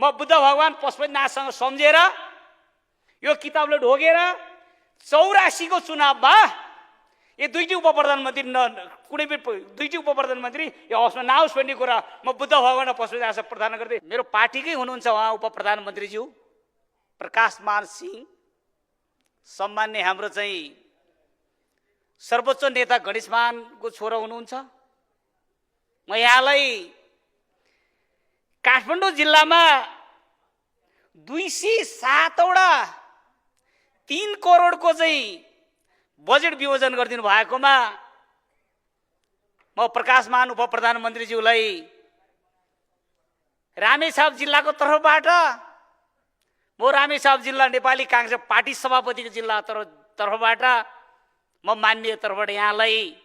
म बुद्ध भगवान पशुपतिनाथसँग सम्झेर यो किताबले ढोगेर 84 को चुनावमा यो दुईटी उप प्रधानमन्त्री कुनै पनि दुईटी उप प्रधानमन्त्री यो हाउसमा नआओस् भन्ने कुरा म बुद्ध भगवान र पशुपतिनाथसँग प्रार्थना गर्दै मेरो पार्टीकै हुनुहुन्छ उहाँ उप प्रधानमन्त्रीज्यू प्रकाशमान सिंह, सम्मान्य हाम्रो चाहिँ सर्वोच्च नेता गणेशमानको छोरा हुनुहुन्छ। म यहाँलाई काठमाडौँ जिल्लामा 207 वटा 3 करोडको चाहिँ बजेट विभाजन गरिदिनु भएकोमा म प्रकाशमान उप प्रधानमन्त्रीज्यूलाई रामेछाप जिल्लाको तर्फबाट म रामेछाप जिल्ला नेपाली कांग्रेस पार्टी सभापतिको जिल्ला तर्फबाट म माननीय तर्फबाट यहाँलाई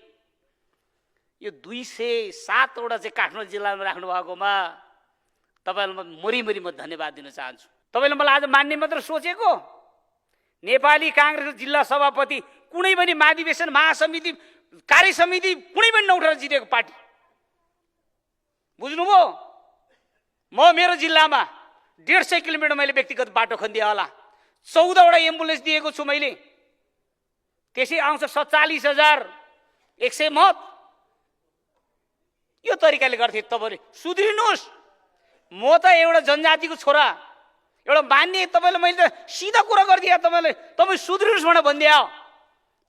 यो 207 वटा चाहिँ काठमाडौँ जिल्लामा राख्नु भएकोमा तपाईहरुलाई मरिमरि म धन्यवाद दिन चाहन्छु। तपाईले मलाई आज मान्ने मात्र सोचेको, नेपाली कांग्रेसको जिल्ला सभापति कुनै पनि महाधिवेशन महासमिति कार्य समिति कुनै पनि नउठेर जितेको पार्टी बुझ्नुभयो। म मेरो जिल्लामा 150 किलोमिटर मैले व्यक्तिगत बाटो खनिदिए होला, 14 वटा एम्बुलेन्स दिएको छु मैले, त्यसै आउँछ 47,100 मत। यो तरिकाले गर्थे तपाईले सुध्रिनुस्। म त एउटा जनजातिको छोरा, एउटा मान्ने, तपाईले मैले त सिधा कुरा गर्दिए, तपाई सुध्रिनुस् भनेर भन्दिया।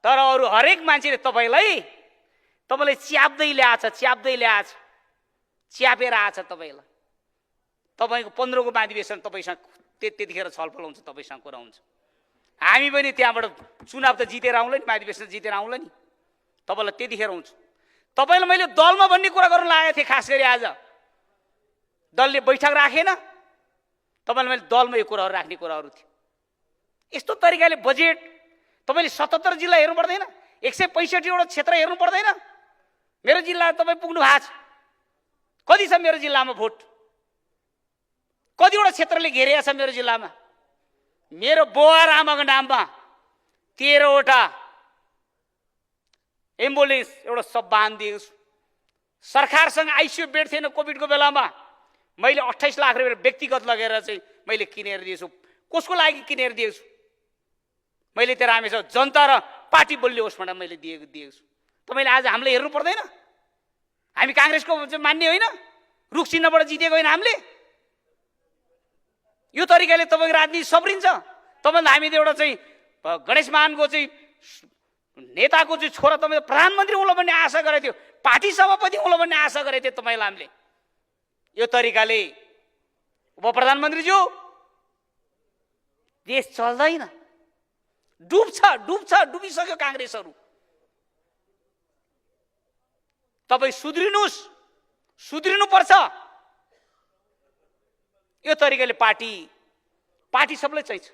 तर अरु हरेक मान्छेले तपाईलाई च्याप्दै ल्याछ, च्यापेर आछ तपाईलाई। तपाईको 15 को महाधिवेशन तपाईसँग त्यतिखेर छलफल हुन्छ, तपाईसँग कुरा हुन्छ। हामी पनि त्यहाँबाट चुनाव त जितेर आउँला नि, महाधिवेशन जितेर आउँला नि, तपाईलाई त्यतिखेर हुन्छ। तपाईलाई मैले दलमा भन्ने कुरा गर्न लागेको थिएँ, खास गरी आज दलले बैठक राखेन, तपाईलाई मैले दलमा यो कुराहरु राख्ने कुराहरु थियो। यस्तो तरिकाले बजेट तपाईले 77 जिल्ला हेर्नु पर्दैन, 165 वटा क्षेत्र हेर्नु पर्दैन। मेरो जिल्ला तपाई पुग्नु भएको छ, कति छ मेरो जिल्लामा भोट, कतिवटा क्षेत्रले घेरेको छ मेरो जिल्लामा। मेरो बुवा र आमाको नाममा 13 वटा एम्बुलेन्स एउटा सब वाहन दिएको छु। सरकारसँग आइसियु बेड थिएन कोभिडको बेलामा, मैले 28 लाख रुपैयाँ व्यक्तिगत लगेर चाहिँ मैले किनेर दिएछु। कसको लागि किनेर दिएछु? मैले त्यो रामेछाप जनता र पार्टी बलियो होस् भनेर मैले दिएको छु। तपाईले आज हामीले हेर्नु पर्दैन? हामी कांग्रेसको मान्ने होइन, रुख चिन्हबाट जितेको होइन हामीले। यो तरिकाले तपाईको राजनीति सब्रिन्छ। तपाईले हामीले एउटा चाहिँ गणेशमानको चाहिँ नेताको चाहिँ छोरा तपाईले प्रधानमन्त्री हुँला भन्ने आशा गरेको थियो, पार्टी सभापति हुँला भन्ने आशा गरेको थियो तपाईलाई हामीले। यो तरिकाले उप प्रधानमन्त्रीज्यू देश चल्दैन, डुबिसक्यो कांग्रेसहरु। तपाई सुध्रिनु पर्छ। यो तरिकाले पार्टी सबैले चाहिन्छ,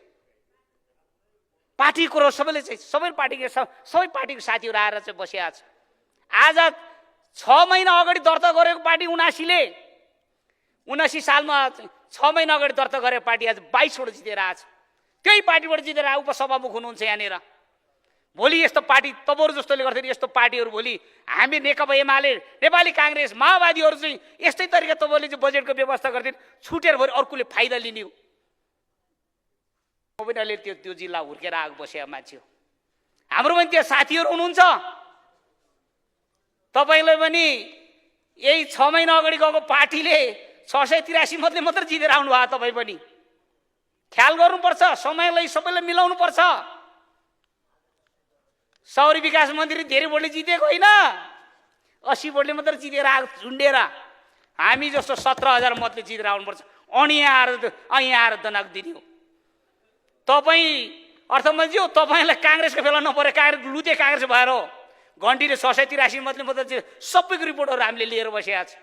पार्टी कुरो सबैले चाहिन्छ। सबै पार्टीको साथीहरु आएर चाहिँ बसिया छ। आज 6 महिना अगाडि दर्ता गरेको पार्टी 79 सालमा 6 महिना अगाडि दर्ता गरेको पार्टी आज 22 वटा जितेर आछ। त्यही पार्टीबाट जितेर उपसभामुख हुनुहुन्छ यहाँनिर। भोलि यस्तो पार्टी तपाईहरु जस्तोले गर्थे यस्तो पार्टीहरु भोलि हामी नेकपा एमाले, नेपाली कांग्रेस, माओवादीहरु चाहिँ यस्तै तरिका तपाईले चाहिँ बजेटको व्यवस्था गर्दिन, छुटेर भरि अर्कोले फाइदा लिने हो। म पनि अहिले त्यो जिल्ला हुर्केर आएको बसेको मान्छे हो। हाम्रो पनि त्यहाँ साथीहरु हुनुहुन्छ। तपाईले पनि यही 6 महिना अगाडि गएको पार्टीले 683 मतले मात्र जितेर आउनु भयो। तपाई पनि ख्याल गर्नुपर्छ, समयलाई सबैले मिलाउनु पर्छ। शहरी विकास मन्त्री धेरै भोटले जितेको होइन, 80 भोटले मात्र जितेर आएको झुन्डेर। हामी जस्तो 17,000 मतले जितेर आउनुपर्छ। अनि आएर दनाक दिने हो। तपाई अर्थमन्त्रीज्यू, तपाईलाई कांग्रेसको फेला नपरे, कांग्रेस लुते कांग्रेस भएर हो। घण्टीले 683 मतले मात्र सबैको रिपोर्टहरु हामीले लिएर बसेका छ।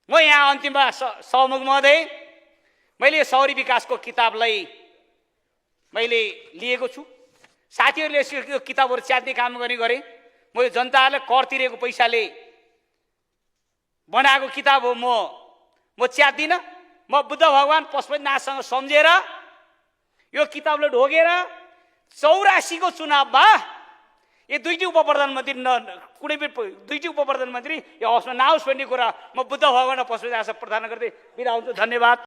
म यहाँ अन्तिममा सहमुख महोदय, मैले शहरी विकासको किताबलाई मैले लिएको छु। साथीहरुले यो किताबहरु च्यात्ने काम गरे। म यो जनताले कर तिरेको पैसाले बनाएको किताब हो। म च्यात्दिन। म बुद्ध भगवान पशुपतिनाथसँग सम्झेर यो किताबले ढोगेर 84 को चुनावमा यो दुईटी उप प्रधानमन्त्री कुनै पनि दुईटी उप प्रधानमन्त्री यो हाउसमा नआओस् भन्ने कुरा म बुद्ध भगवान र पशुपतिनाथसँग प्रार्थना गर्दै बिदा हुन्छु। धन्यवाद।